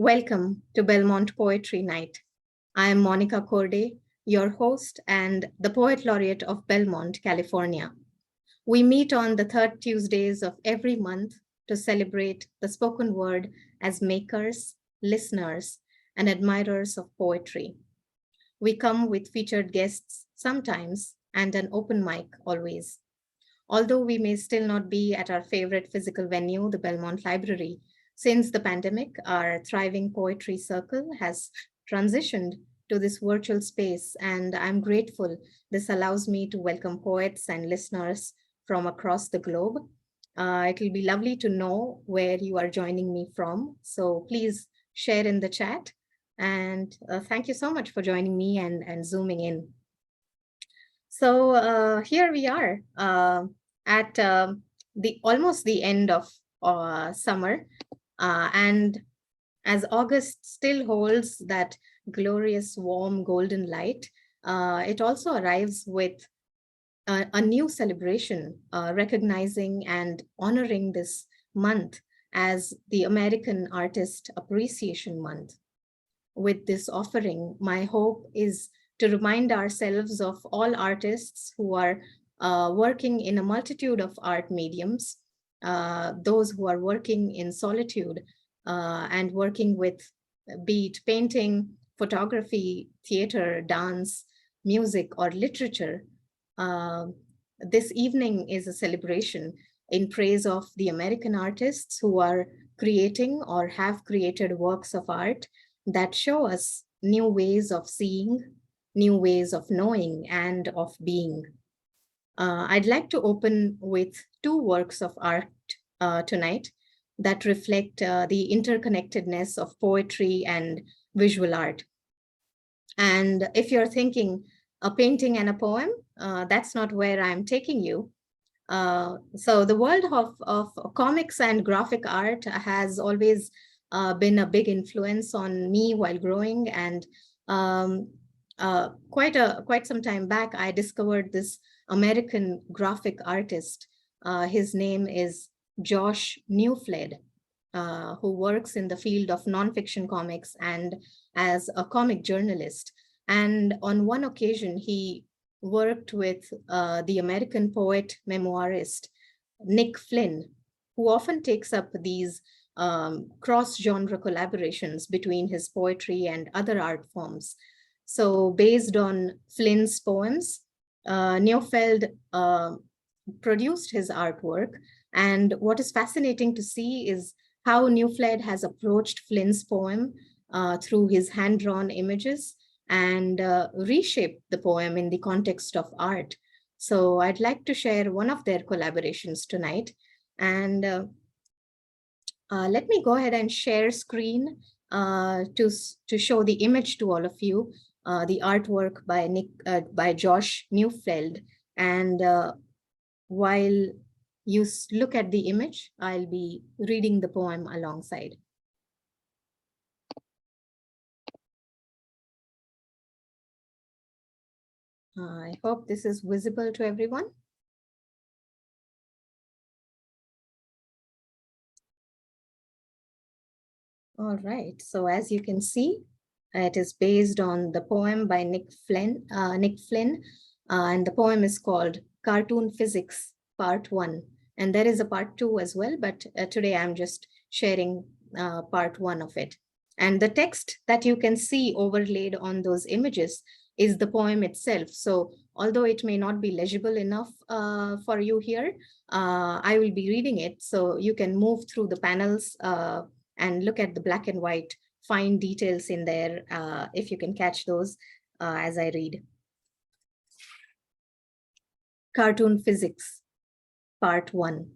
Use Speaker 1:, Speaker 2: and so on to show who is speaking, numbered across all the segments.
Speaker 1: Welcome to Belmont Poetry Night. I am Monica Korde, your host and the Poet Laureate of Belmont, California. We meet on the third Tuesdays of every month to celebrate the spoken word as makers, listeners, and admirers of poetry. We come with featured guests sometimes and an open mic always. Although we may still not be at our favorite physical venue, the Belmont Library, since the pandemic, our thriving poetry circle has transitioned to this virtual space, and I'm grateful this allows me to welcome poets and listeners from across the globe. It'll be lovely to know where you are joining me from, so please share in the chat. And thank you so much for joining me and zooming in. So here we are at the almost the end of summer, and as August still holds that glorious, warm, golden light, it also arrives with a new celebration, recognizing and honoring this month as the American Artist Appreciation Month. With this offering, my hope is to remind ourselves of all artists who are working in a multitude of art mediums, those who are working in solitude and working with, be it painting, photography, theater, dance, music, or literature. This evening is a celebration in praise of the American artists who are creating or have created works of art that show us new ways of seeing, new ways of knowing, and of being. I'd like to open with two works of art tonight that reflect the interconnectedness of poetry and visual art. And if you're thinking a painting and a poem, that's not where I'm taking you. So the world of comics and graphic art has always been a big influence on me while growing, and quite some time back, I discovered this American graphic artist. His name is Josh Newfled, who works in the field of nonfiction comics and as a comic journalist. And on one occasion, he worked with the American poet memoirist Nick Flynn, who often takes up these cross-genre collaborations between his poetry and other art forms. So based on Flynn's poems, Neufeld produced his artwork. And what is fascinating to see is how Neufeld has approached Flynn's poem through his hand-drawn images and reshaped the poem in the context of art. So I'd like to share one of their collaborations tonight. And let me go ahead and share screen to show the image to all of you, the artwork by Josh Neufeld. And while you look at the image, I'll be reading the poem alongside. I hope this is visible to everyone. All right, so as you can see, it is based on the poem by Nick Flynn, and the poem is called Cartoon Physics, Part 1. And there is a Part 2 as well, but today I'm just sharing Part 1 of it. And the text that you can see overlaid on those images is the poem itself. So although it may not be legible enough for you here, I will be reading it so you can move through the panels and look at the black and white fine details in there, if you can catch those as I read. Cartoon Physics, Part 1.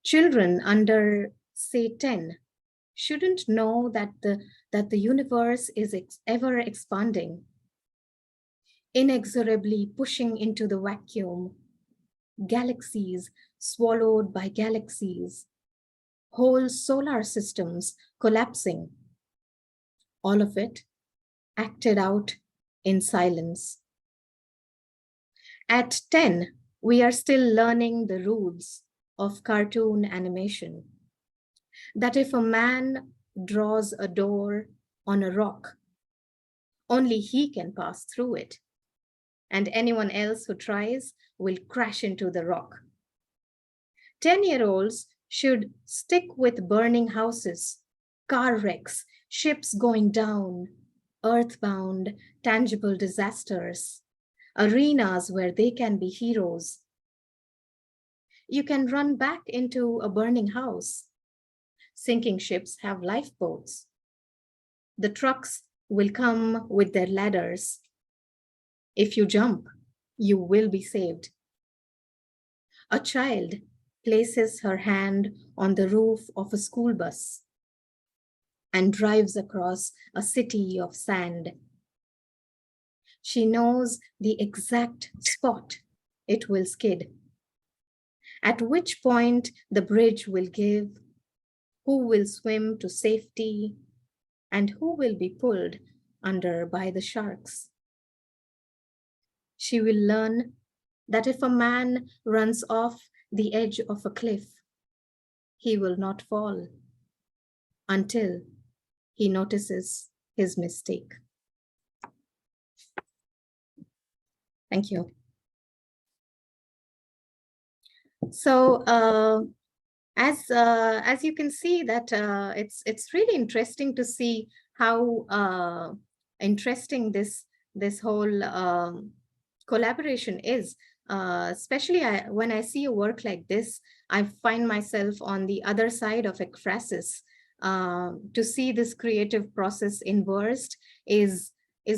Speaker 1: Children under, say, 10 shouldn't know that the universe is ever expanding, inexorably pushing into the vacuum, galaxies swallowed by galaxies, whole solar systems collapsing, all of it acted out in silence. At 10, we are still learning the rules of cartoon animation. that if a man draws a door on a rock, only he can pass through it, and anyone else who tries will crash into the rock. 10-year-olds should stick with burning houses, car wrecks, ships going down, earthbound, tangible disasters, arenas where they can be heroes. You can run back into a burning house. Sinking ships have lifeboats. The trucks will come with their ladders. If you jump, you will be saved. A child places her hand on the roof of a school bus and drives across a city of sand. She knows the exact spot it will skid, at which point the bridge will give, who will swim to safety, and who will be pulled under by the sharks. She will learn that if a man runs off the edge of a cliff, he will not fall until he notices his mistake. Thank you. So as you can see that it's really interesting to see how interesting this whole collaboration is. Especially when I see a work like this, I find myself on the other side of ekphrasis. To see this creative process immersed is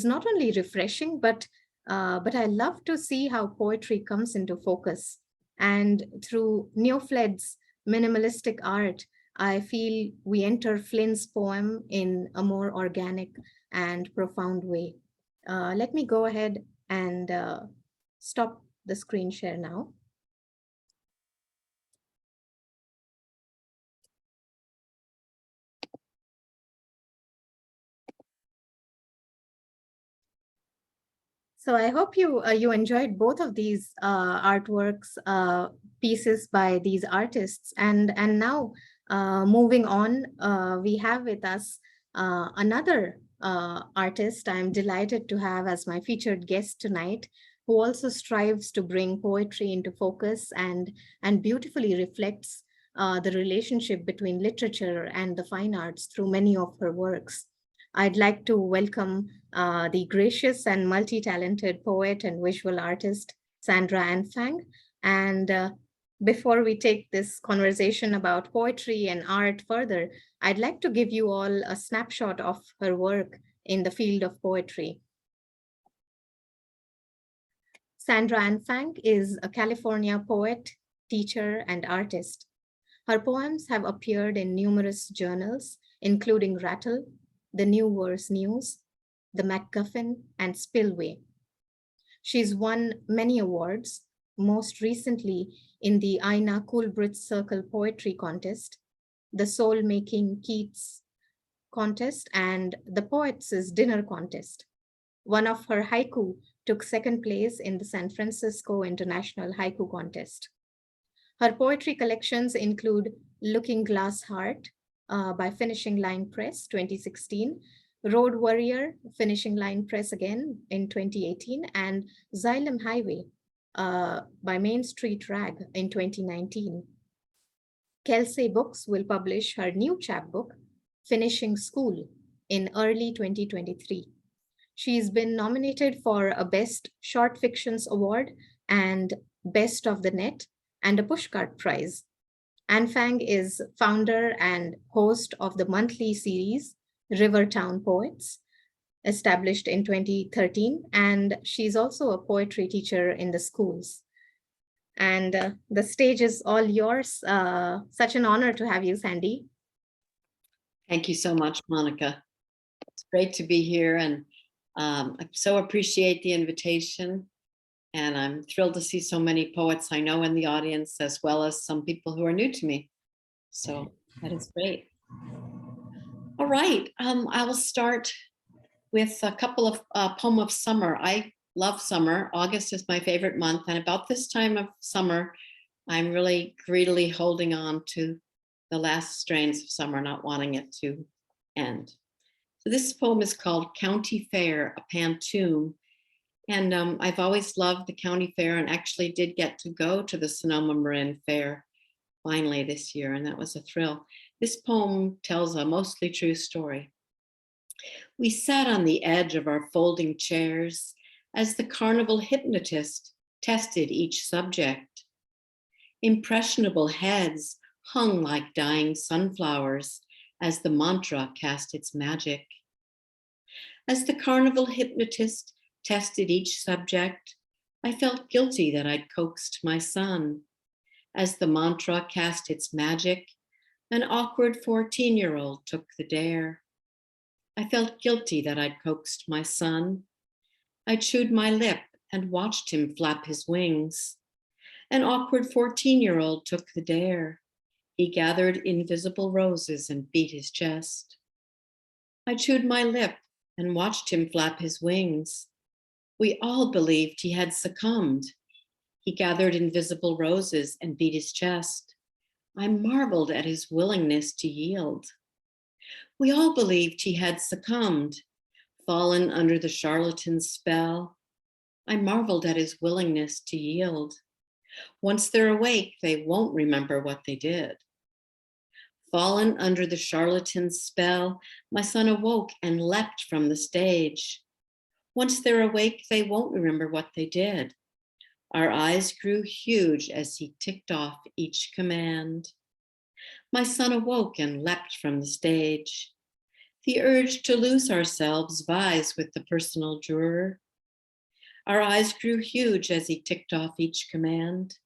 Speaker 1: not only refreshing, but I love to see how poetry comes into focus. And through Neofled's minimalistic art, I feel we enter Flynn's poem in a more organic and profound way. Let me go ahead and stop the screen share now. So I hope you enjoyed both of these artworks, pieces by these artists. And now moving on, we have with us another artist I'm delighted to have as my featured guest tonight, who also strives to bring poetry into focus and beautifully reflects the relationship between literature and the fine arts through many of her works. I'd like to welcome the gracious and multi-talented poet and visual artist, Sandra Anfang. And before we take this conversation about poetry and art further, I'd like to give you all a snapshot of her work in the field of poetry. Sandra Anfang is a California poet, teacher, and artist. Her poems have appeared in numerous journals, including Rattle, the New Verse News, the MacGuffin, and Spillway. She's won many awards, most recently in the Ina Coolbrith Circle Poetry Contest, the Soul Making Keats Contest, and the Poets' Dinner Contest. One of her haiku took second place in the San Francisco International Haiku Contest. Her poetry collections include Looking Glass Heart by Finishing Line Press, 2016, Road Warrior, Finishing Line Press again in 2018, and Xylem Highway by Main Street Rag in 2019. Kelsey Books will publish her new chapbook, Finishing School, in early 2023. She's been nominated for a Best Short Fictions Award and Best of the Net and a Pushcart Prize. Anfang is founder and host of the monthly series Rivertown Poets, established in 2013, and she's also a poetry teacher in the schools. And the stage is all yours. Such an honor to have you, Sandy.
Speaker 2: Thank you so much, Monica. It's great to be here, and I so appreciate the invitation. And I'm thrilled to see so many poets I know in the audience, as well as some people who are new to me. So that is great. All right, I will start with a couple of poem of summer. I love summer. August is my favorite month. And about this time of summer, I'm really greedily holding on to the last strains of summer, not wanting it to end. So this poem is called County Fair, a Pantoum. And I've always loved the county fair and actually did get to go to the Sonoma Marin Fair finally this year, and that was a thrill. This poem tells a mostly true story. We sat on the edge of our folding chairs as the carnival hypnotist tested each subject. Impressionable heads hung like dying sunflowers as the mantra cast its magic. As the carnival hypnotist tested each subject, I felt guilty that I'd coaxed my son. As the mantra cast its magic, an awkward 14-year-old took the dare. I felt guilty that I'd coaxed my son. I chewed my lip and watched him flap his wings. An awkward 14-year-old took the dare. He gathered invisible roses and beat his chest. I chewed my lip and watched him flap his wings. We all believed he had succumbed. He gathered invisible roses and beat his chest. I marveled at his willingness to yield. We all believed he had succumbed, fallen under the charlatan's spell. I marveled at his willingness to yield. Once they're awake, they won't remember what they did. Fallen under the charlatan's spell, my son awoke and leapt from the stage. Once they're awake, they won't remember what they did. Our eyes grew huge as he ticked off each command. My son awoke and leapt from the stage. The urge to lose ourselves vies with the personal juror. Our eyes grew huge as he ticked off each command.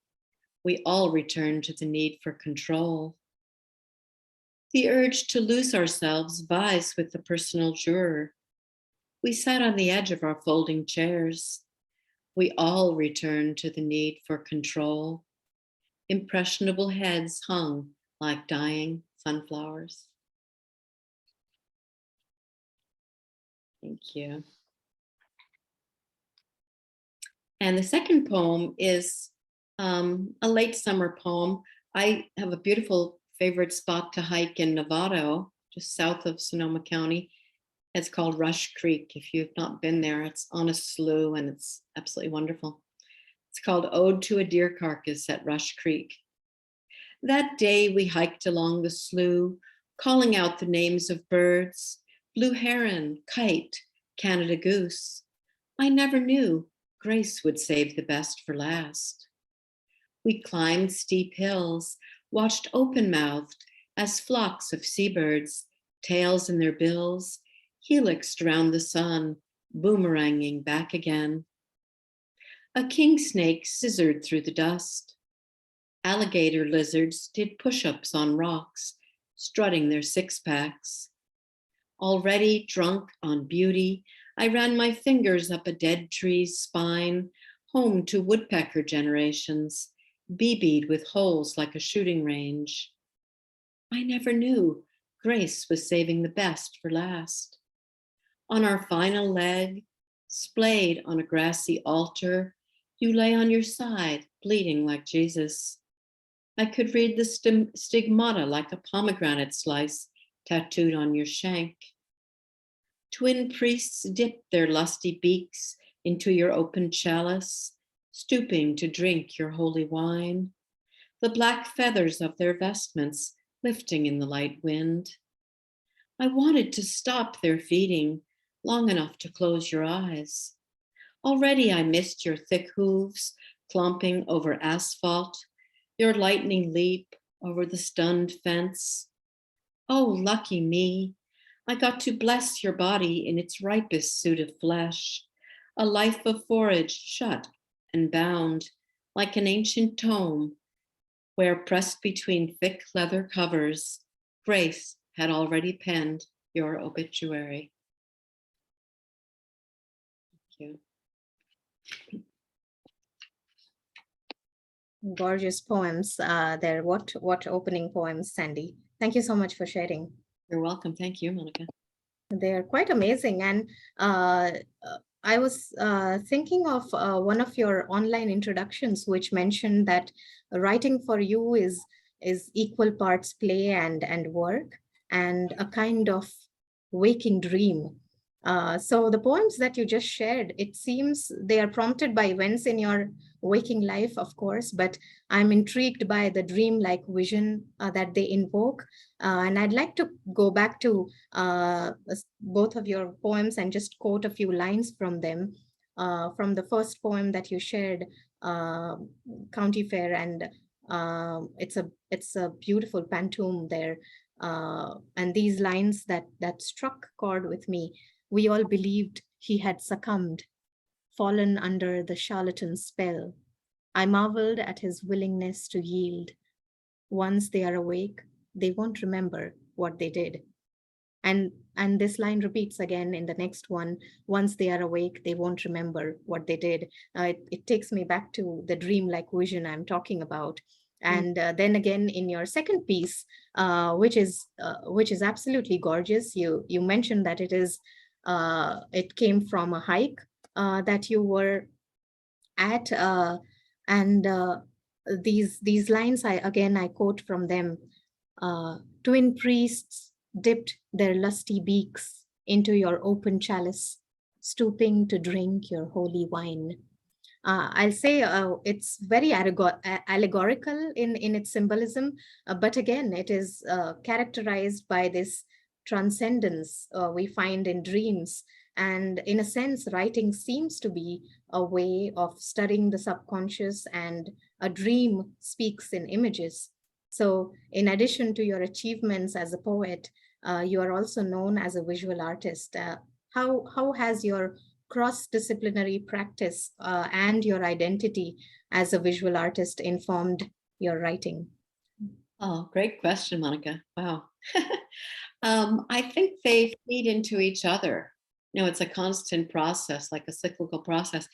Speaker 2: We all returned to the need for control. The urge to lose ourselves vies with the personal juror. We sat on the edge of our folding chairs. We all returned to the need for control. Impressionable heads hung like dying sunflowers. Thank you. And the second poem is a late summer poem. I have a beautiful favorite spot to hike in Novato, just south of Sonoma County. It's called Rush Creek. If you've not been there, it's on a slough and it's absolutely wonderful. It's called Ode to a Deer Carcass at Rush Creek. That day we hiked along the slough, calling out the names of birds, blue heron, kite, Canada goose. I never knew grace would save the best for last. We climbed steep hills, watched open-mouthed as flocks of seabirds, tails in their bills, helixed around the sun, boomeranging back again. A king snake scissored through the dust. Alligator lizards did push-ups on rocks, strutting their six-packs. Already drunk on beauty, I ran my fingers up a dead tree's spine, home to woodpecker generations, BB'd with holes like a shooting range. I never knew grace was saving the best for last. On our final leg, splayed on a grassy altar, you lay on your side, bleeding like Jesus. I could read the stigmata like a pomegranate slice tattooed on your shank. Twin priests dipped their lusty beaks into your open chalice, stooping to drink your holy wine, the black feathers of their vestments lifting in the light wind. I wanted to stop their feeding long enough to close your eyes. Already I missed your thick hooves clomping over asphalt, your lightning leap over the stunned fence. Oh, lucky me. I got to bless your body in its ripest suit of flesh, a life of forage shut and bound like an ancient tome where, pressed between thick leather covers, grace had already penned your obituary. Thank you.
Speaker 1: Gorgeous poems there. What opening poems, Sandy. Thank you so much for sharing.
Speaker 2: You're welcome. Thank you, Monica.
Speaker 1: They're quite amazing. And I was thinking of one of your online introductions, which mentioned that writing for you is is equal parts play and work, and a kind of waking dream. So the poems that you just shared, it seems they are prompted by events in your waking life, of course, but I'm intrigued by the dream-like vision that they invoke. And I'd like to go back to both of your poems and just quote a few lines from them. From the first poem that you shared, uh, County Fair, and it's a beautiful pantoum there. And these lines that struck chord with me: we all believed he had succumbed, fallen under the charlatan's spell. I marveled at his willingness to yield. Once they are awake, they won't remember what they did. And this line repeats again in the next one: once they are awake, they won't remember what they did. It takes me back to the dream-like vision I'm talking about.
Speaker 2: Mm.
Speaker 1: And then again in your second piece, which is absolutely gorgeous, you mentioned that it came from a hike that you were at, and these lines, I quote from them. Twin priests dipped their lusty beaks into your open chalice, stooping to drink your holy wine. I'll say it's very allegorical in its symbolism, but again, it is characterized by this transcendence we find in dreams. And in a sense, writing seems to be a way of studying the subconscious, and a dream speaks in images. So, in addition to your achievements as a poet, you are also known as a visual artist. How has your cross-disciplinary practice and your identity as a visual artist informed your writing?
Speaker 2: Oh, great question, Monica. Wow. I think they feed into each other. It's a constant process, like a cyclical process.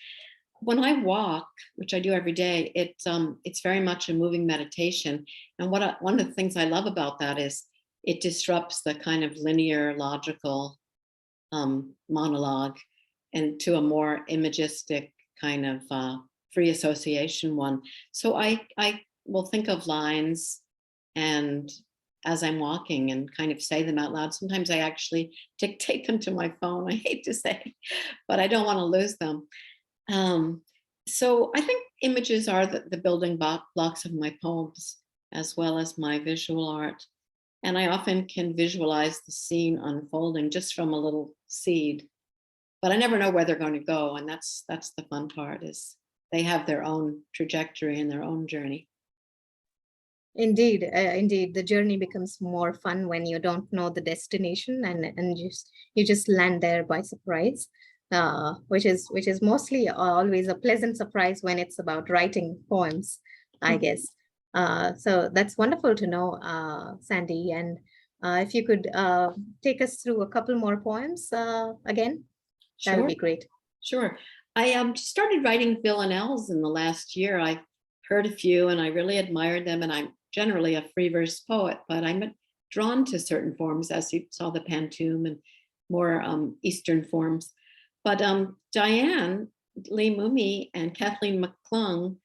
Speaker 2: When I walk, which I do every day, it's very much a moving meditation. And one of the things I love about that is it disrupts the kind of linear, logical monologue and to a more imagistic kind of free association one. So I will think of lines, and as I'm walking, and kind of say them out loud. Sometimes I actually dictate them to my phone. I hate to say, but I don't want to lose them. Um, so I think images are the building blocks of my poems, as well as my visual art. And I often can visualize the scene unfolding just from a little seed, but I never know where they're going to go. And that's the fun part, is they have their own trajectory and their own journey.
Speaker 1: Indeed, the journey becomes more fun when you don't know the destination, and you just land there by surprise, which is mostly always a pleasant surprise when it's about writing poems, I guess. So that's wonderful to know, Sandy. And if you could take us through a couple more poems again, that would
Speaker 2: Sure.
Speaker 1: be great.
Speaker 2: Sure. I started writing villanelles in the last year. I heard a few and I really admired them. And I'm generally a free verse poet, but I'm drawn to certain forms, as you saw the pantoum and more Eastern forms. But Diane Lee Mummy and Kathleen McClung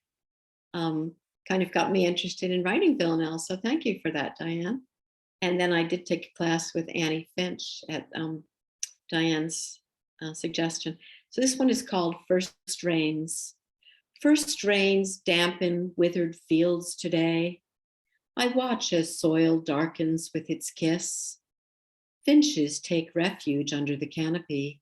Speaker 2: kind of got me interested in writing villanelles. So thank you for that, Diane. And then I did take a class with Annie Finch at Diane's suggestion. So this one is called First Rains. First rains dampen withered fields today. I watch as soil darkens with its kiss. Finches take refuge under the canopy.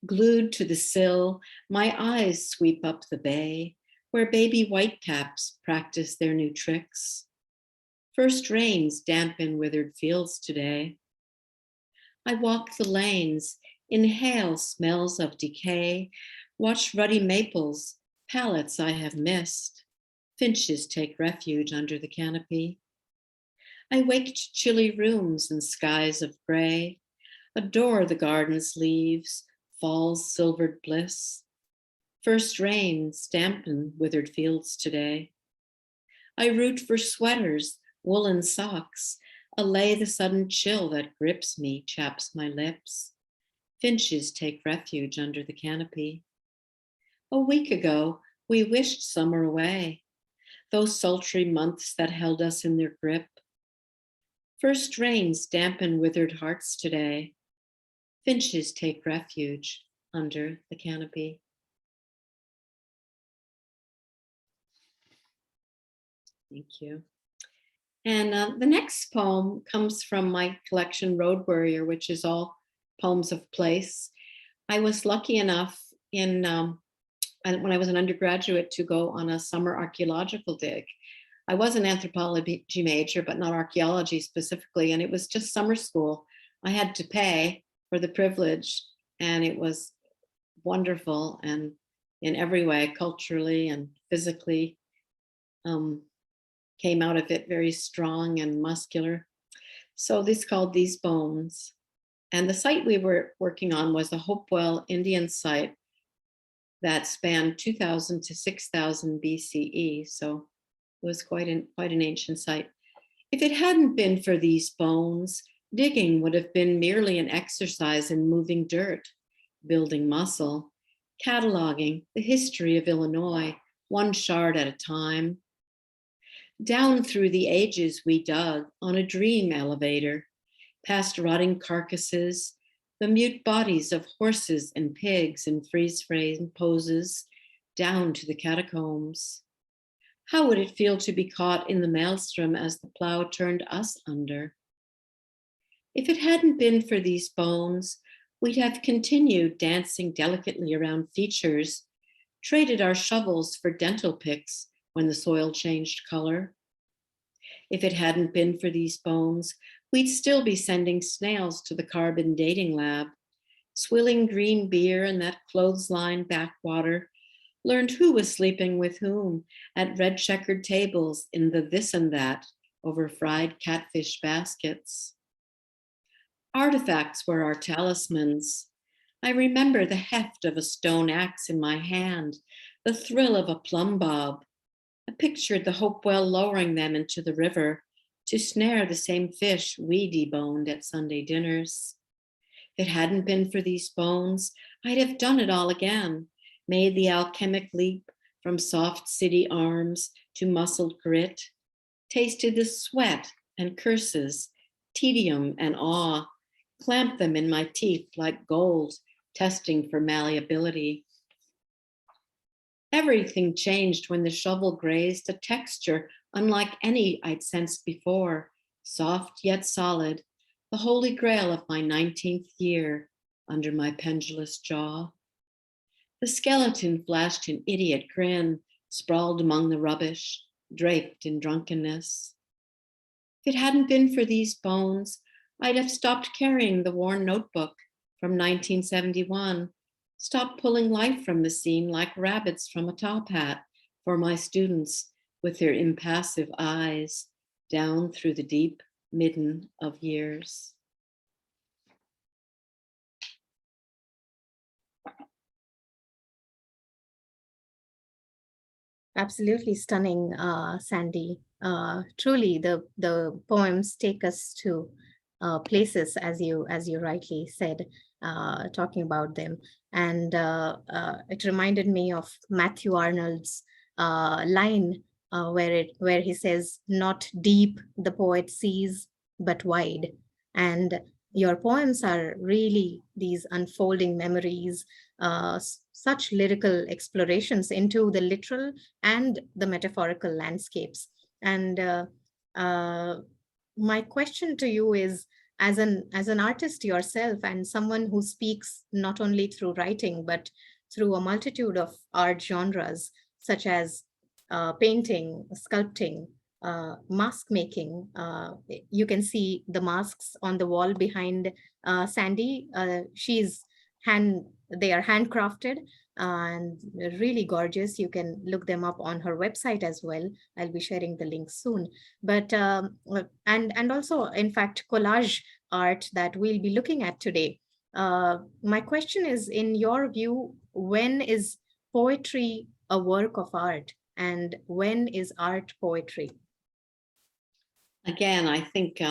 Speaker 2: Glued to the sill, my eyes sweep up the bay, where baby whitecaps practice their new tricks. First rains dampen withered fields today. I walk the lanes, inhale smells of decay, watch ruddy maples, pallets I have missed. Finches take refuge under the canopy. I wake to chilly rooms and skies of gray, adore the garden's leaves, fall's silvered bliss. First rains dampen withered fields today. I root for sweaters, woolen socks, allay the sudden chill that grips me, chaps my lips. Finches take refuge under the canopy. A week ago, we wished summer away. those sultry months that held us in their grip. First rains dampen withered hearts today. Finches take refuge under the canopy. Thank you. And the next poem comes from my collection, Road Warrior, which is all poems of place. I was lucky enough when I was an undergraduate to go on a summer archaeological dig. I was an anthropology major, but not archaeology specifically, and it was just summer school. I had to pay for the privilege, and it was wonderful, and in every way, culturally and physically, came out of it very strong and muscular. So this called These Bones. And the site we were working on was the Hopewell Indian site that spanned 2000 to 6000 BCE. So it was quite an ancient site. If it hadn't been for these bones, digging would have been merely an exercise in moving dirt, building muscle, cataloging the history of Illinois, one shard at a time. Down through the ages we dug on a dream elevator, past rotting carcasses, the mute bodies of horses and pigs in freeze-frame poses, down to the catacombs. How would it feel to be caught in the maelstrom as the plow turned us under? If it hadn't been for these bones, we'd have continued dancing delicately around features, traded our shovels for dental picks when the soil changed color. If it hadn't been for these bones, we'd still be sending snails to the carbon dating lab, swilling green beer in that clothesline backwater, learned who was sleeping with whom at red checkered tables in the this and that over fried catfish baskets. Artifacts were our talismans. I remember the heft of a stone axe in my hand, the thrill of a plumb bob. I pictured the Hopewell lowering them into the river to snare the same fish we deboned at Sunday dinners. If it hadn't been for these bones, I'd have done it all again, made the alchemic leap from soft city arms to muscled grit, tasted the sweat and curses, tedium and awe, clamped them in my teeth like gold, testing for malleability. Everything changed when the shovel grazed a texture unlike any I'd sensed before, soft yet solid, the holy grail of my 19th year under my pendulous jaw. The skeleton flashed an idiot grin, sprawled among the rubbish, draped in drunkenness. If it hadn't been for these bones, I'd have stopped carrying the worn notebook from 1971, stopped pulling life from the scene like rabbits from a top hat for my students with their impassive eyes down through the deep midden of years.
Speaker 1: Absolutely stunning, Sandy. Truly, the poems take us to places, as you rightly said, talking about them, and it reminded me of Matthew Arnold's line where he says, "Not deep the poet sees, but wide," and your poems are really these unfolding memories, such lyrical explorations into the literal and the metaphorical landscapes. And my question to you is, as an artist yourself and someone who speaks not only through writing but through a multitude of art genres such as painting, sculpting, mask making. You can see the masks on the wall behind Sandy. They are handcrafted and really gorgeous. You can look them up on her website as well. I'll be sharing the link soon. But and also, in fact, collage art that we'll be looking at today. My question is, in your view, when is poetry a work of art, and when is art poetry?
Speaker 2: Again, I think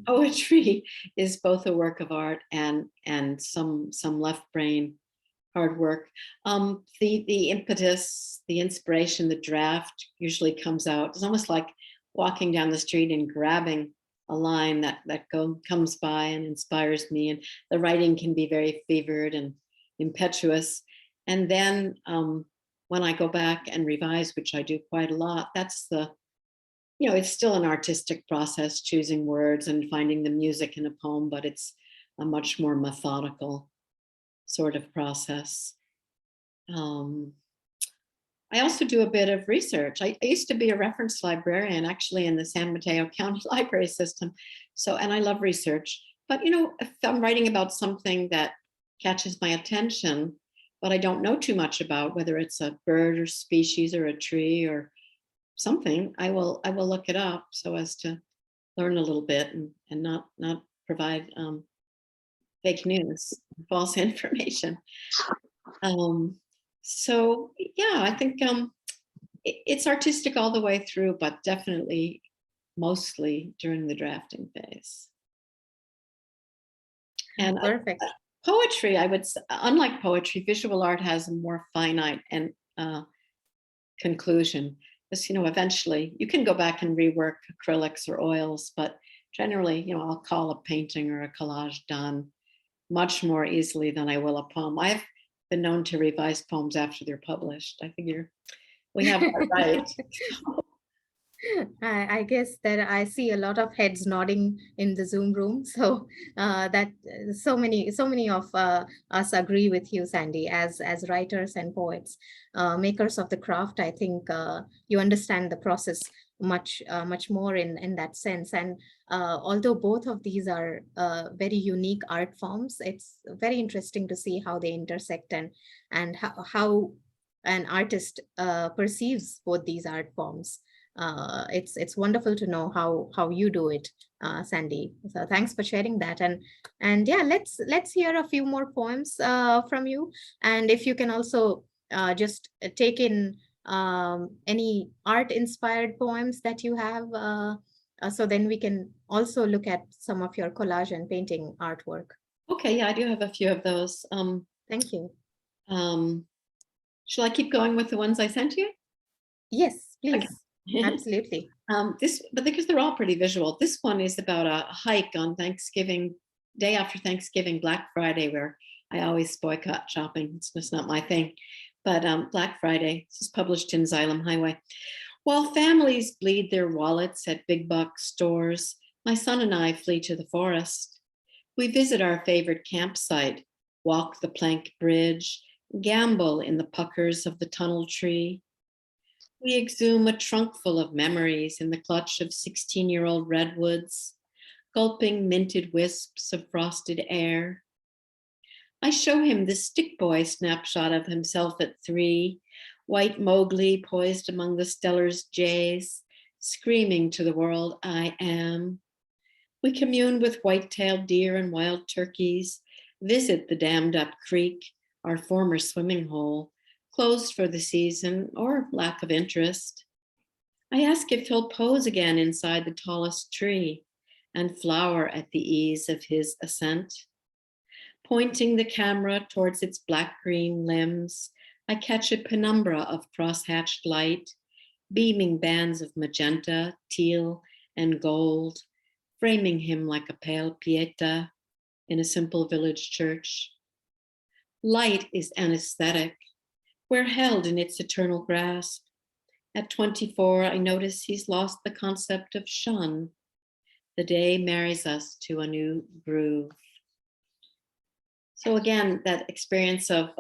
Speaker 2: poetry is both a work of art and some left brain hard work. The impetus, the inspiration, the draft usually comes out. It's almost like walking down the street and grabbing a line that comes by and inspires me. And the writing can be very fevered and impetuous. And then when I go back and revise, which I do quite a lot, that's it's still an artistic process, choosing words and finding the music in a poem, but it's a much more methodical sort of process. I also do a bit of research. I used to be a reference librarian actually in the San Mateo County Library System. And I love research, but if I'm writing about something that catches my attention, but I don't know too much about, whether it's a bird or species or a tree or something, I will look it up so as to learn a little bit and not provide fake news, false information. So yeah, I think it's artistic all the way through, but definitely mostly during the drafting phase. And
Speaker 1: Perfect.
Speaker 2: Poetry, unlike poetry, visual art has a more finite and conclusion. Because eventually you can go back and rework acrylics or oils, but generally, I'll call a painting or a collage done much more easily than I will a poem. I've been known to revise poems after they're published. I figure we have that right.
Speaker 1: I guess that I see a lot of heads nodding in the Zoom room. So that so many of us agree with you, Sandy, as writers and poets, makers of the craft. I think you understand the process much more in that sense. And although both of these are very unique art forms, it's very interesting to see how they intersect and how an artist perceives both these art forms. It's wonderful to know how you do it, Sandy. So thanks for sharing that. And yeah, let's hear a few more poems from you. And if you can also just take in any art inspired poems that you have, so then we can also look at some of your collage and painting artwork.
Speaker 2: Okay, yeah, I do have a few of those.
Speaker 1: Thank you.
Speaker 2: Shall I keep going with the ones I sent you?
Speaker 1: Yes, please.
Speaker 2: Okay.
Speaker 1: Absolutely.
Speaker 2: But because they're all pretty visual. This one is about a hike on Thanksgiving, day after Thanksgiving, Black Friday, where I always boycott shopping. It's just not my thing. But Black Friday, this is published in Xylem Highway. While families bleed their wallets at big box stores, my son and I flee to the forest. We visit our favorite campsite, walk the plank bridge, gamble in the puckers of the tunnel tree. We exhume a trunk full of memories in the clutch of 16-year-old redwoods, gulping minted wisps of frosted air. I show him the stick boy snapshot of himself at 3, white Mowgli poised among the Stellar's jays, screaming to the world, I am. We commune with white-tailed deer and wild turkeys, visit the dammed up creek, our former swimming hole, closed for the season or lack of interest. I ask if he'll pose again inside the tallest tree and flower at the ease of his ascent. Pointing the camera towards its black-green limbs, I catch a penumbra of cross-hatched light, beaming bands of magenta, teal, and gold, framing him like a pale pieta in a simple village church. Light is anesthetic. We're held in its eternal grasp. At 24, I notice he's lost the concept of shun. The day marries us to a new groove. So again, that experience of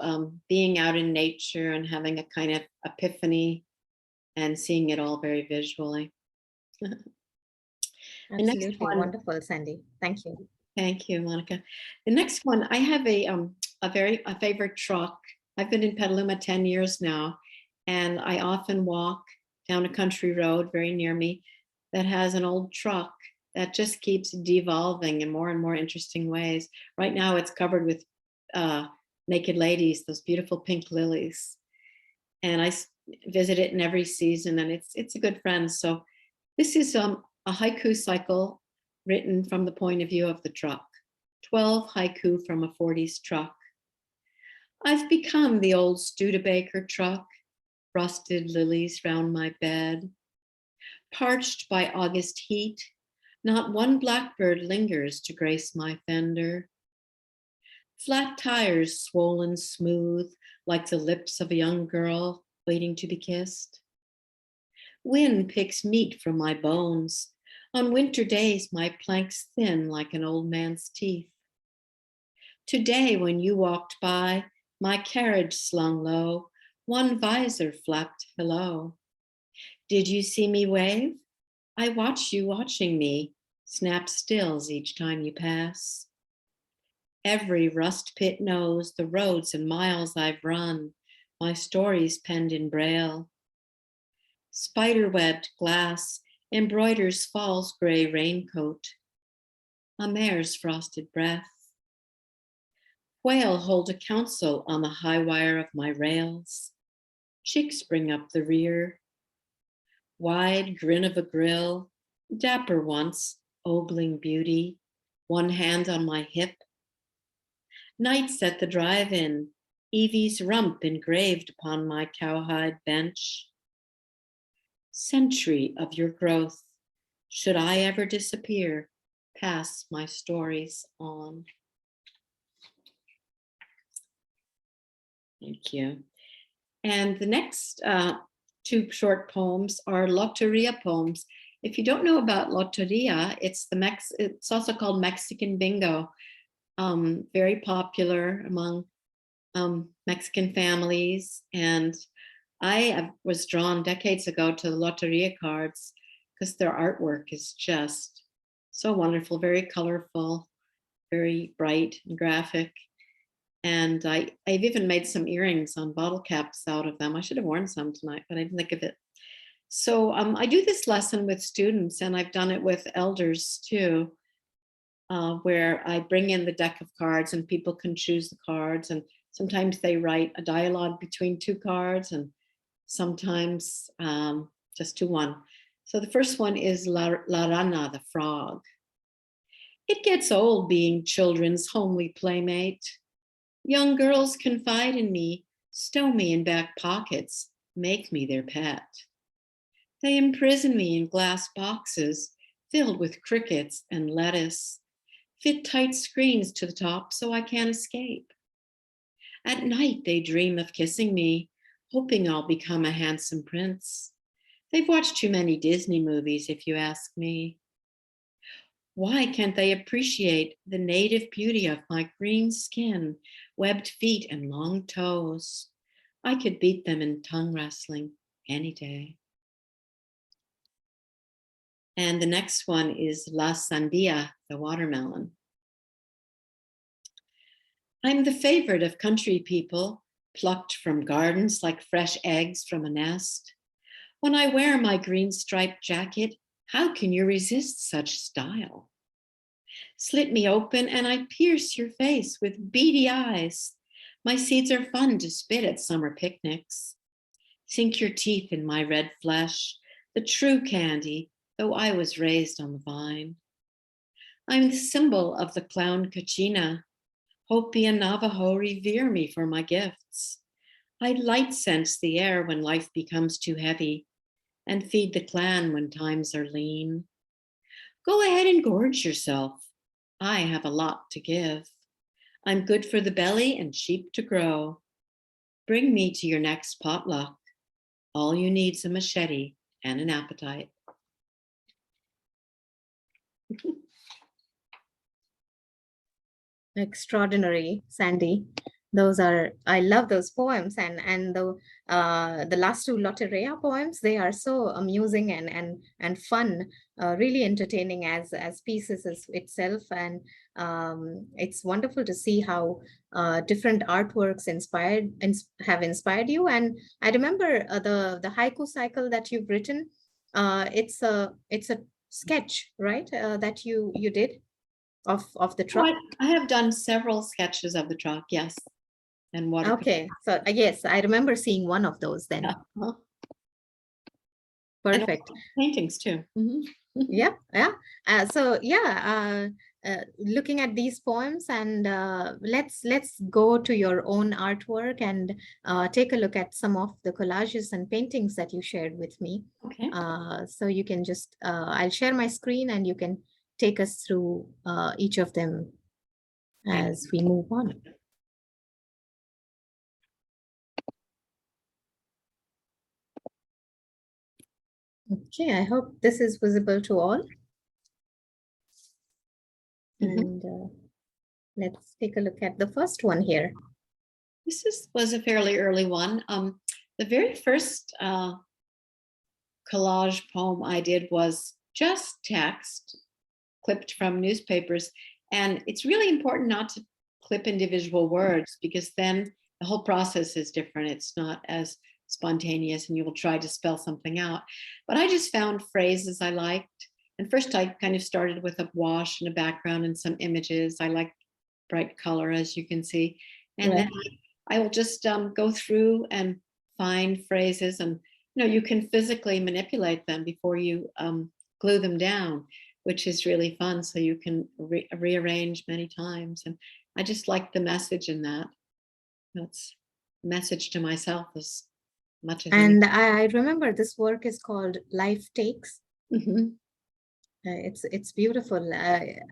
Speaker 2: being out in nature and having a kind of epiphany and seeing it all very visually.
Speaker 1: Absolutely wonderful, Sandy. Thank you.
Speaker 2: Thank you, Monica. The next one, I have a favorite truck. I've been in Petaluma 10 years now, and I often walk down a country road very near me that has an old truck that just keeps devolving in more and more interesting ways. Right now it's covered with naked ladies, those beautiful pink lilies. And I visit it in every season, and it's a good friend. So this is a haiku cycle written from the point of view of the truck. 12 haiku from a 40s truck. I've become the old Studebaker truck, rusted lilies round my bed. Parched by August heat, not one blackbird lingers to grace my fender. Flat tires swollen smooth like the lips of a young girl waiting to be kissed. Wind picks meat from my bones. On winter days, my planks thin like an old man's teeth. Today, when you walked by, my carriage slung low, one visor flapped hello. Did you see me wave? I watch you watching me, snap stills each time you pass. Every rust pit knows the roads and miles I've run, my stories penned in braille. Spider-webbed glass embroiders fall's gray raincoat, a mare's frosted breath. Quail hold a council on the high wire of my rails. Chicks bring up the rear. Wide grin of a grill, dapper once, ogling beauty, one hand on my hip. Nights at the drive-in, Evie's rump engraved upon my cowhide bench. Century of your growth, should I ever disappear, pass my stories on. Thank you. And the next two short poems are Loteria poems. If you don't know about Loteria, it's also called Mexican bingo. Very popular among Mexican families. And I was drawn decades ago to the Loteria cards because their artwork is just so wonderful, very colorful, very bright and graphic. And I've even made some earrings on bottle caps out of them. I should have worn some tonight, but I didn't think of it. So I do this lesson with students, and I've done it with elders too, where I bring in the deck of cards and people can choose the cards. And sometimes they write a dialogue between two cards, and sometimes just to one. So the first one is La Rana, the frog. It gets old being children's homely playmate. Young girls confide in me, stow me in back pockets, make me their pet. They imprison me in glass boxes filled with crickets and lettuce, fit tight screens to the top so I can't escape. At night, they dream of kissing me, hoping I'll become a handsome prince. They've watched too many Disney movies, if you ask me. Why can't they appreciate the native beauty of my green skin, webbed feet, and long toes? I could beat them in tongue wrestling any day. And the next one is La Sandia, the watermelon. I'm the favorite of country people, plucked from gardens like fresh eggs from a nest. When I wear my green striped jacket, how can you resist such style? Slit me open and I pierce your face with beady eyes. My seeds are fun to spit at summer picnics. Sink your teeth in my red flesh, the true candy, though I was raised on the vine. I'm the symbol of the clown Kachina. Hopi and Navajo revere me for my gifts. I light sense the air when life becomes too heavy and feed the clan when times are lean. Go ahead and gorge yourself. I have a lot to give. I'm good for the belly and cheap to grow. Bring me to your next potluck. All you need's a machete and an appetite.
Speaker 1: Extraordinary, Sandy. I love those poems, and the last two Loteria poems, they are so amusing and fun, really entertaining as pieces itself. And it's wonderful to see how different artworks have inspired you. And I remember the haiku cycle that you've written. It's a sketch, right? That you did of the truck.
Speaker 2: I have done several sketches of the truck, yes. And watercolor.
Speaker 1: Okay, so yes, I remember seeing one of those then.
Speaker 2: Uh-huh.
Speaker 1: Perfect.
Speaker 2: And paintings too. Mm-hmm.
Speaker 1: Yeah. So yeah, looking at these poems, and let's go to your own artwork and take a look at some of the collages and paintings that you shared with me.
Speaker 2: Okay.
Speaker 1: So you can just I'll share my screen and you can take us through each of them as we move on. Okay, I hope this is visible to all. And let's take a look at the first one here.
Speaker 2: This was a fairly early one. The very first collage poem I did was just text clipped from newspapers. And it's really important not to clip individual words, because then the whole process is different. It's not as spontaneous and you will try to spell something out. But I just found phrases I liked. And first I kind of started with a wash and a background and some images. I like bright color, as you can see. And then I will just go through and find phrases, and you can physically manipulate them before you glue them down, which is really fun. So you can rearrange many times. And I just like the message in that. That's a message to myself as much as
Speaker 1: And I remember this work is called Life Takes.
Speaker 2: Mm-hmm.
Speaker 1: It's beautiful.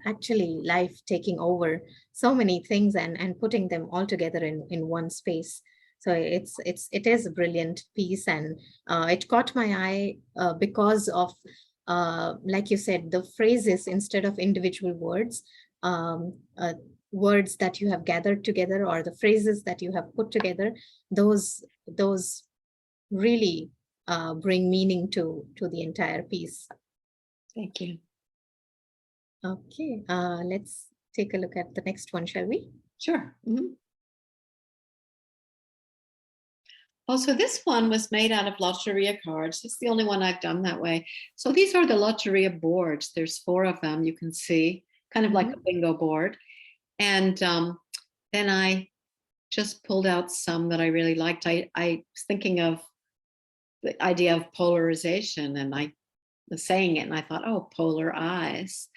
Speaker 1: Actually, life taking over so many things and putting them all together in one space. So it is a brilliant piece, and it caught my eye because of, like you said, the phrases instead of individual words, words that you have gathered together, or the phrases that you have put together. Those really bring meaning to the entire piece.
Speaker 2: Thank you.
Speaker 1: Okay, let's take a look at the next one, shall we?
Speaker 2: Sure. Mm-hmm. Also, this one was made out of Lotteria cards. It's the only one I've done that way. So these are the Lotteria boards. There's 4 of them, you can see, kind of like a bingo board. And then I just pulled out some that I really liked. I was thinking of the idea of polarization, and I was saying it, and I thought, oh, polar eyes.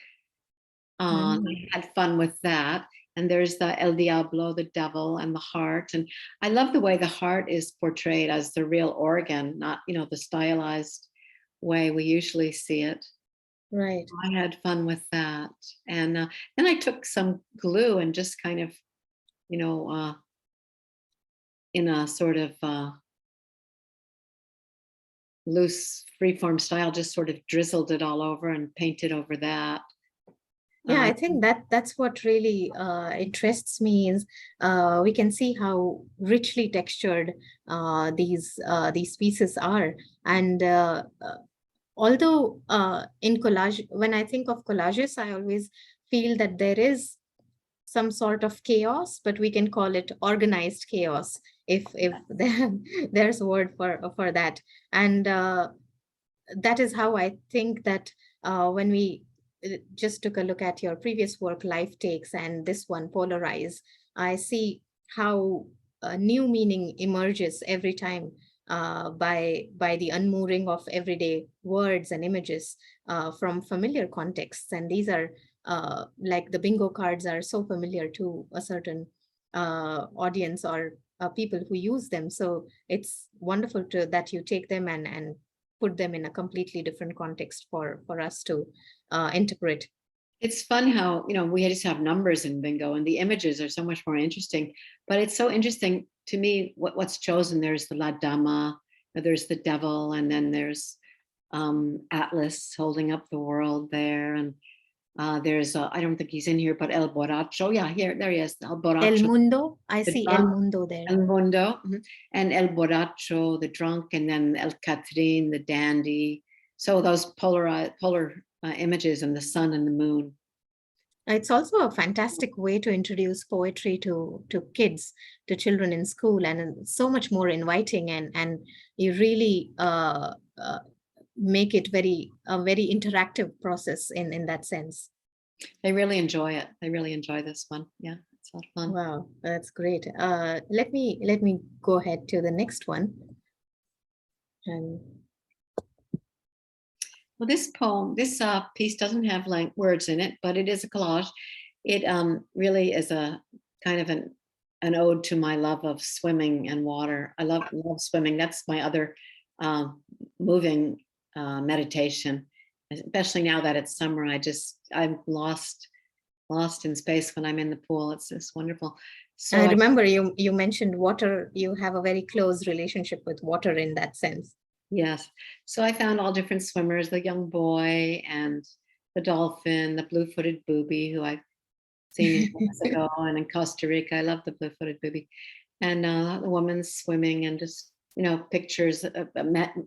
Speaker 2: I had fun with that. And there's the El Diablo, the devil, and the heart. And I love the way the heart is portrayed as the real organ, not, the stylized way we usually see it.
Speaker 1: Right.
Speaker 2: I had fun with that. And then I took some glue and just kind of, in a sort of loose freeform style, just sort of drizzled it all over and painted over that.
Speaker 1: Yeah, I think that's what really interests me is we can see how richly textured these pieces are. And although in collage, when I think of collages, I always feel that there is some sort of chaos, but we can call it organized chaos if there's a word for that. And that is how I think that when we just took a look at your previous work, Life Takes, and this one, Polarize, I see how a new meaning emerges every time by the unmooring of everyday words and images from familiar contexts. And these are like the bingo cards are so familiar to a certain audience or people who use them. So it's wonderful that you take them and put them in a completely different context for us to interpret.
Speaker 2: It's fun how, we just have numbers in bingo and the images are so much more interesting. But it's so interesting to me what's chosen. There's the La Dama, there's the devil, and then there's Atlas holding up the world there. And there's, I don't think he's in here, but El Borracho. Yeah, there he is, El Borracho.
Speaker 1: El Mundo, I see El Mundo there.
Speaker 2: El Mundo, and El Borracho, the drunk, and then El Catrin, the dandy. So those polar images, and the sun and the moon.
Speaker 1: It's also a fantastic way to introduce poetry to kids, to children in school, and so much more inviting, and you really make it a very interactive process in that sense.
Speaker 2: They really enjoy it. They really enjoy this one. Yeah, it's a lot of fun.
Speaker 1: Wow, that's great. Let me go ahead to the next one. And
Speaker 2: Well, this poem, this piece doesn't have words in it, but it is a collage. It really is a kind of an ode to my love of swimming and water. I love swimming. That's my other moving meditation. Especially now that it's summer, I'm lost in space when I'm in the pool. It's just wonderful. So
Speaker 1: I remember you mentioned water. You have a very close relationship with water in that sense.
Speaker 2: Yes. So I found all different swimmers, the young boy and the dolphin, the blue-footed booby, who I've seen in Mexico and in Costa Rica. I love the blue-footed booby. And the woman swimming, and just, pictures of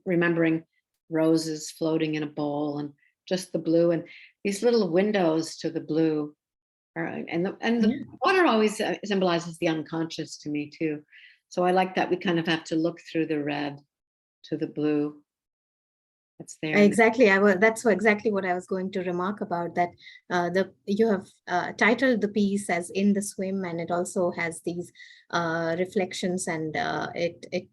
Speaker 2: remembering roses floating in a bowl, and just the blue, and these little windows to the blue. And the water always symbolizes the unconscious to me too. So I like that we kind of have to look through the red to the blue that's there.
Speaker 1: Exactly. That's exactly what I was going to remark about, that you have titled the piece as In the Swim, and it also has these reflections, and it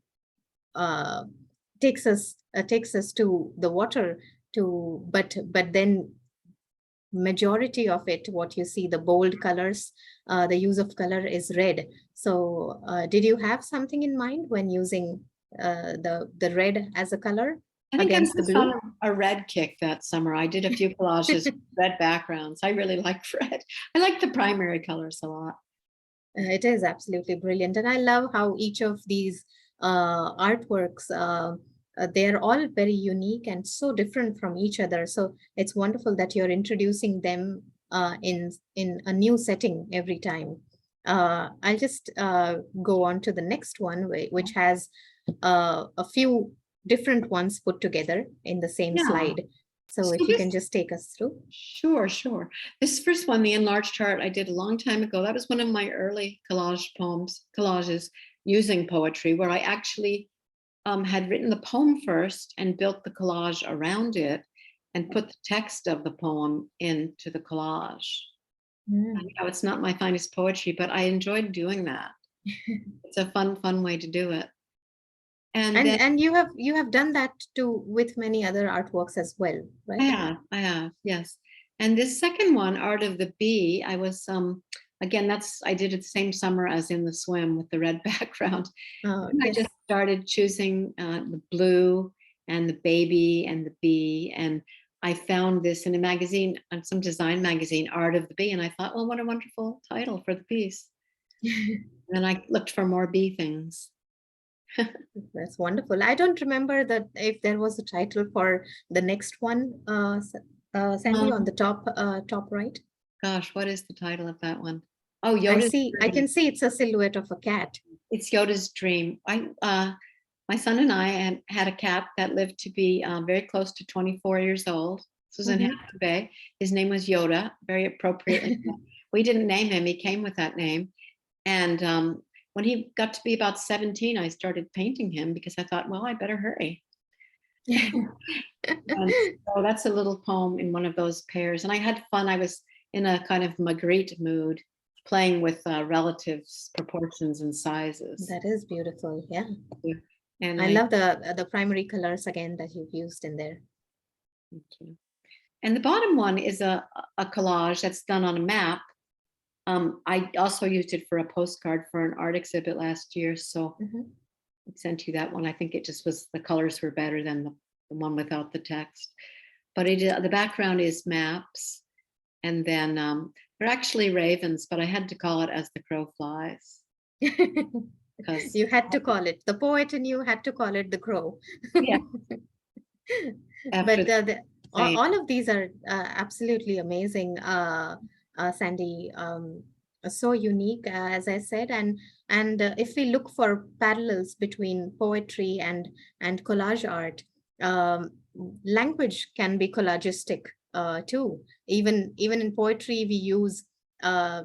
Speaker 1: takes us to the water, but then majority of it, what you see, the bold colors, the use of color is red. So did you have something in mind when using the red as a color
Speaker 2: I think
Speaker 1: against the
Speaker 2: just
Speaker 1: blue?
Speaker 2: on a red kick that summer. I did a few collages with red backgrounds. I really like red. I like the primary colors a lot.
Speaker 1: It is absolutely brilliant. And I love how each of these artworks, they're all very unique and so different from each other. So it's wonderful that you're introducing them in a new setting every time. I'll just go on to the next one, which has a few different ones put together in the same
Speaker 2: Yeah.
Speaker 1: slide. So if you can just take us through.
Speaker 2: Sure. This first one, the Enlarged Chart, I did a long time ago. That was one of my early collages using poetry, where I actually had written the poem first and built the collage around it, and put the text of the poem into the collage. I know it's not my finest poetry, but I enjoyed doing that. It's a fun way to do it.
Speaker 1: And you have done that too with many other artworks as well, right?
Speaker 2: I have, yes. And this second one, Art of the Bee, I was again, I did it the same summer as In the Swim with the red background. I
Speaker 1: Yes.
Speaker 2: just started choosing the blue and the baby and the bee, and I found this in a magazine, on some design magazine, Art of the Bee, and I thought, well, what a wonderful title for the piece. And then I looked for more bee things.
Speaker 1: That's wonderful. I don't remember that if there was a title for the next one, Sandy, on the top right.
Speaker 2: Gosh, what is the title of that one? Oh,
Speaker 1: I
Speaker 2: Yoda's
Speaker 1: can see it's a silhouette of a cat.
Speaker 2: It's Yoda's dream. My son and I had a cat that lived to be very close to 24 years old. This was in Hampton Bay. His name was Yoda, very appropriately. We didn't name him. He came with that name. And when he got to be about 17, I started painting him, because I thought, well, I better hurry. And so that's a little poem in one of those pairs. And I had fun. I was in a kind of Magritte mood, playing with relatives, proportions, and sizes.
Speaker 1: That is beautiful. Yeah.
Speaker 2: And
Speaker 1: I love the primary colors again that you've used in there.
Speaker 2: Thank you. And the bottom one is a collage that's done on a map. I also used it for a postcard for an art exhibit last year. So I sent you that one. I think it just was, the colors were better than the one without the text. But the background is maps. And then they're actually ravens, but I had to call it As the Crow Flies.
Speaker 1: You had to call it, the poet in you had to call it the crow.
Speaker 2: Yeah.
Speaker 1: But all of these are absolutely amazing, Sandy. So unique, as I said, and if we look for parallels between poetry and collage art, language can be collagistic too. Even in poetry, we use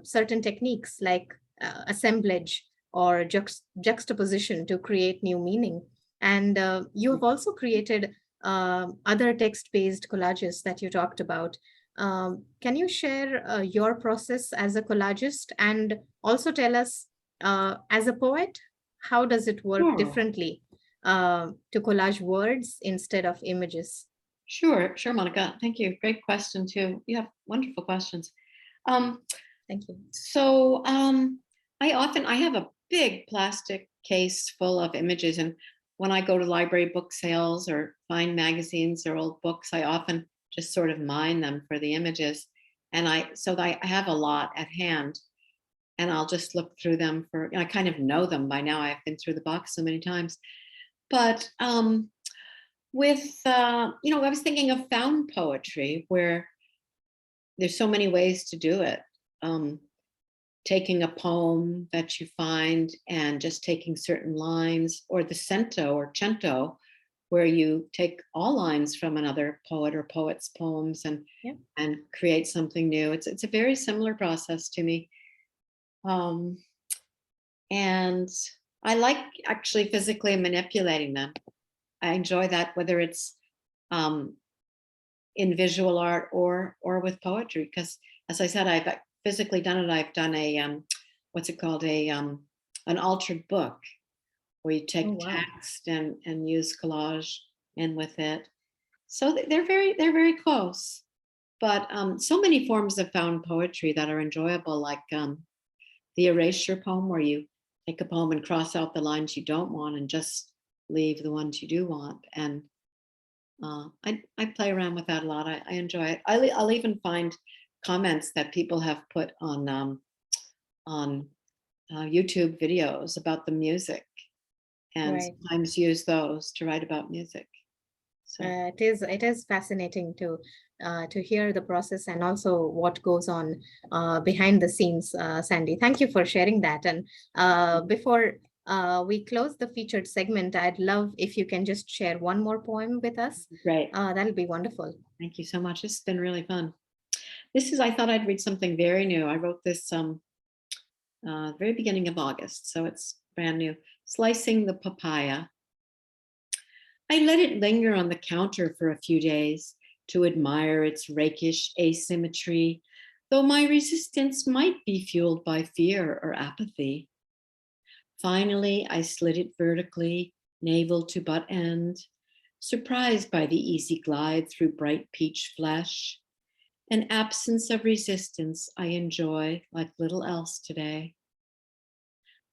Speaker 1: certain techniques like assemblage or juxtaposition to create new meaning. And you have also created other text-based collages that you talked about. Can you share your process as a collagist, and also tell us, as a poet, how does it work differently to collage words instead of images?
Speaker 2: Sure, Monica. Thank you. Great question too. You have wonderful questions. Um,
Speaker 1: Thank you.
Speaker 2: so I have a big plastic case full of images, and when I go to library book sales or find magazines or old books, I often just sort of mine them for the images, and I have a lot at hand, and I'll just look through them for. I kind of know them by now. I've been through the box so many times, but with I was thinking of found poetry where there's so many ways to do it. Um, Taking a poem that you find and just taking certain lines, or the cento or cento, where you take all lines from another poet or poet's poems and create something new. It's a very similar process to me, and I like actually physically manipulating them. I enjoy that, whether it's um, in visual art or with poetry, because as I said, I've physically done it. I've done a what's it called, a an altered book, where you take
Speaker 1: Wow.
Speaker 2: text and use collage in with it. So they're very close, but so many forms of found poetry that are enjoyable, like the erasure poem, where you take a poem and cross out the lines you don't want and just leave the ones you do want. And I play around with that a lot. I enjoy it. I'll even find comments that people have put on YouTube videos about the music, and
Speaker 1: Right.
Speaker 2: sometimes use those to write about music. So
Speaker 1: It is fascinating to hear the process and also what goes on behind the scenes, Sandy. Thank you for sharing that. And before we close the featured segment, I'd love if you can just share one more poem with us.
Speaker 2: great.
Speaker 1: That'll be wonderful.
Speaker 2: Thank you so much. It's been really fun. I thought I'd read something very new. I wrote this very beginning of August, so it's brand new. Slicing the papaya. I let it linger on the counter for a few days to admire its rakish asymmetry, though my resistance might be fueled by fear or apathy. Finally, I slid it vertically, navel to butt end, surprised by the easy glide through bright peach flesh, an absence of resistance I enjoy like little else today.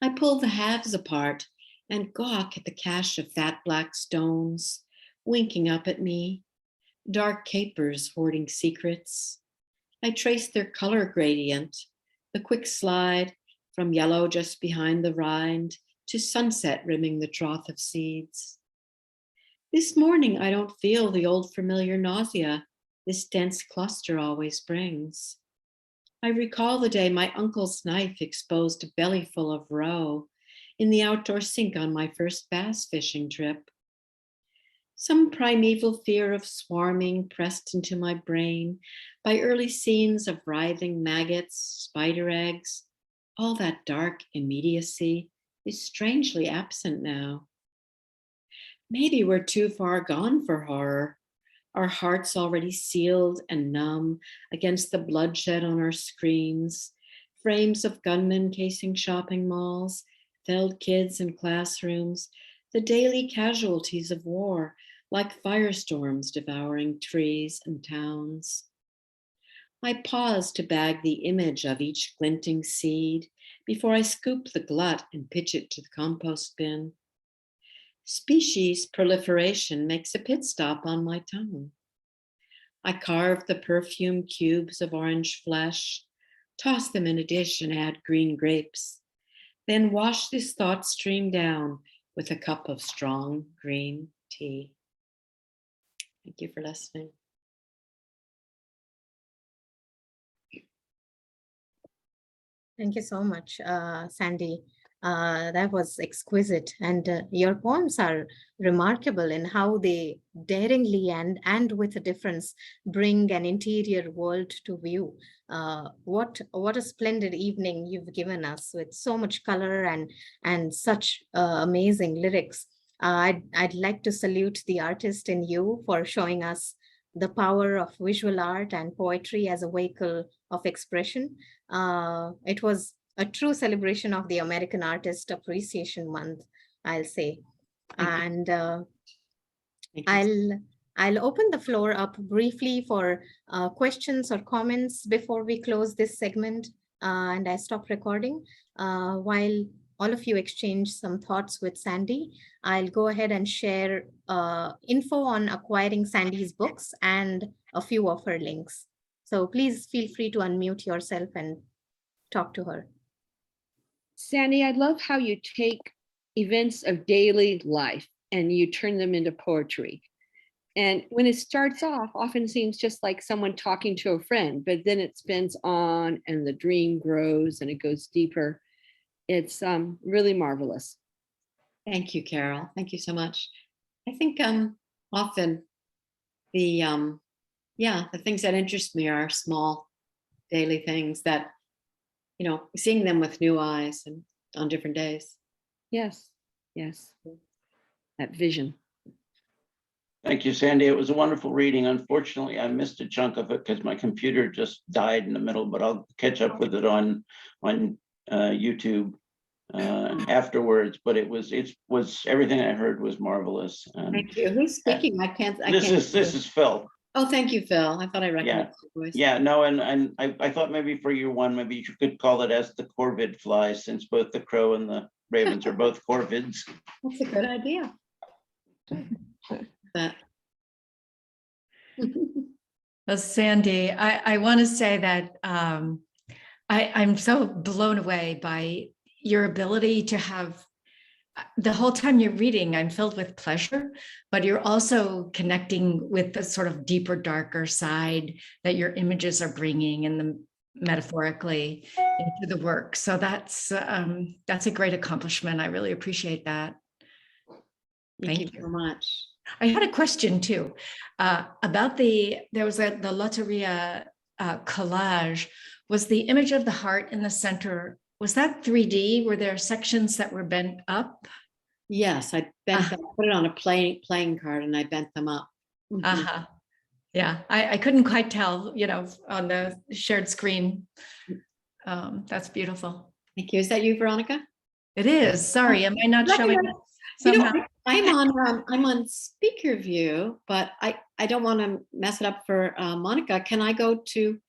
Speaker 2: I pull the halves apart and gawk at the cache of fat black stones, winking up at me, dark capers hoarding secrets. I trace their color gradient, the quick slide from yellow just behind the rind to sunset rimming the trough of seeds. This morning, I don't feel the old familiar nausea this dense cluster always brings. I recall the day my uncle's knife exposed a bellyful of roe in the outdoor sink on my first bass fishing trip. Some primeval fear of swarming pressed into my brain by early scenes of writhing maggots, spider eggs. All that dark immediacy is strangely absent now. Maybe we're too far gone for horror, our hearts already sealed and numb against the bloodshed on our screens, frames of gunmen casing shopping malls, felled kids in classrooms, the daily casualties of war, like firestorms devouring trees and towns. I pause to bag the image of each glinting seed before I scoop the glut and pitch it to the compost bin. Species proliferation makes a pit stop on my tongue. I carve the perfume cubes of orange flesh, toss them in a dish and add green grapes, then wash this thought stream down with a cup of strong green tea. Thank you for listening.
Speaker 1: Thank you so much, Sandy. That was exquisite. And your poems are remarkable in how they daringly and with a difference bring an interior world to view. What a splendid evening you've given us with so much color and such amazing lyrics. I'd like to salute the artist in you for showing us the power of visual art and poetry as a vehicle of expression. It was a true celebration of the American Artist Appreciation Month, I'll say.
Speaker 2: Thank you.
Speaker 1: And
Speaker 2: Thank you.
Speaker 1: I'll I'll open the floor up briefly for questions or comments before we close this segment and I stop recording. While all of you exchange some thoughts with Sandy, I'll go ahead and share info on acquiring Sandy's books and a few of her links. So please feel free to unmute yourself and talk to her.
Speaker 3: Sandy, I love how you take events of daily life and you turn them into poetry. And when it starts off, often seems just like someone talking to a friend, but then it spins on and the dream grows and it goes deeper. It's really marvelous.
Speaker 2: Thank you, Carol. Thank you so much. I think often the things that interest me are small daily things that, you know, seeing them with new eyes and on different days.
Speaker 3: Yes, yes. That vision.
Speaker 4: Thank you, Sandy. It was a wonderful reading. Unfortunately, I missed a chunk of it because my computer just died in the middle, but I'll catch up with it on YouTube afterwards. But it was everything I heard was marvelous. And
Speaker 2: Thank you. Who's speaking? I can't.
Speaker 4: this is Phil.
Speaker 2: Oh, thank you, Phil. I thought I recognized your voice.
Speaker 4: Yeah, no, and I thought maybe for year one, maybe you could call it as the corvid flies, since both the crow and the ravens are both corvids.
Speaker 2: That's a good idea.
Speaker 5: Well, Sandy, I want to say that I'm so blown away by your ability to have the whole time you're reading, I'm filled with pleasure, but you're also connecting with the sort of deeper, darker side that your images are bringing and the metaphorically into the work. So that's a great accomplishment. I really appreciate that.
Speaker 2: Thank you so much.
Speaker 5: I had a question too about the Lotteria collage. Was the image of the heart in the center, was that 3D? Were there sections that were bent up?
Speaker 2: Yes, I bent them, put it on a playing card and I bent them up.
Speaker 5: Uh-huh. Yeah, I couldn't quite tell, you know, on the shared screen. That's beautiful.
Speaker 2: Thank you. Is that you, Veronica?
Speaker 5: It is. Sorry, am I not showing it?
Speaker 2: You know, I'm on speaker view, but I don't want to mess it up for Monica. Can I go to?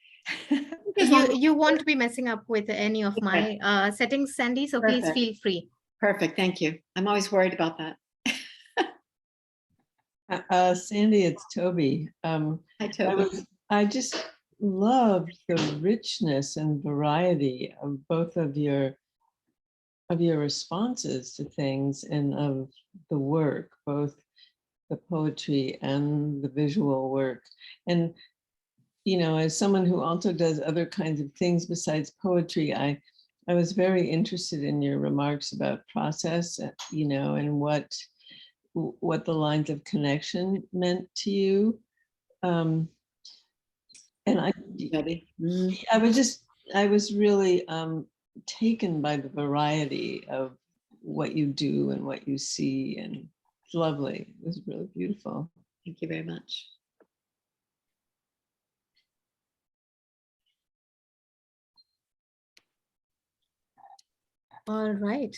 Speaker 1: You won't be messing up with any of my settings, Sandy, so please feel free.
Speaker 2: Perfect. Thank you. I'm always worried about that.
Speaker 6: Sandy, it's Toby.
Speaker 2: Hi, Toby.
Speaker 6: I just loved the richness and variety of both of your responses to things and of the work, both the poetry and the visual work. And you know, as someone who also does other kinds of things besides poetry, I was very interested in your remarks about process, you know, and what the lines of connection meant to you. And I was really taken by the variety of what you do and what you see, and it's lovely. It was really beautiful.
Speaker 2: Thank you very much.
Speaker 1: All right.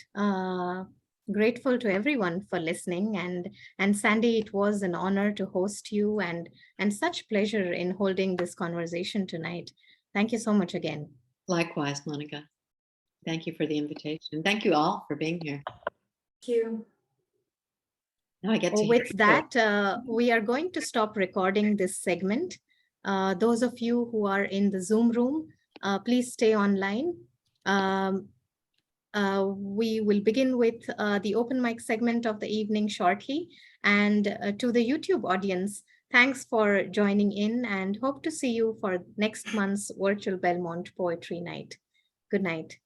Speaker 1: Grateful to everyone for listening, and Sandy, it was an honor to host you and such pleasure in holding this conversation tonight. Thank you so much again.
Speaker 2: Likewise, Monica. Thank you for the invitation. Thank you all for being here.
Speaker 5: Thank you.
Speaker 2: Now I get to
Speaker 1: with that, we are going to stop recording this segment. Those of you who are in the Zoom room, please stay online. We will begin with the open mic segment of the evening shortly. And to the YouTube audience, thanks for joining in and hope to see you for next month's virtual Belmont Poetry Night. Good night.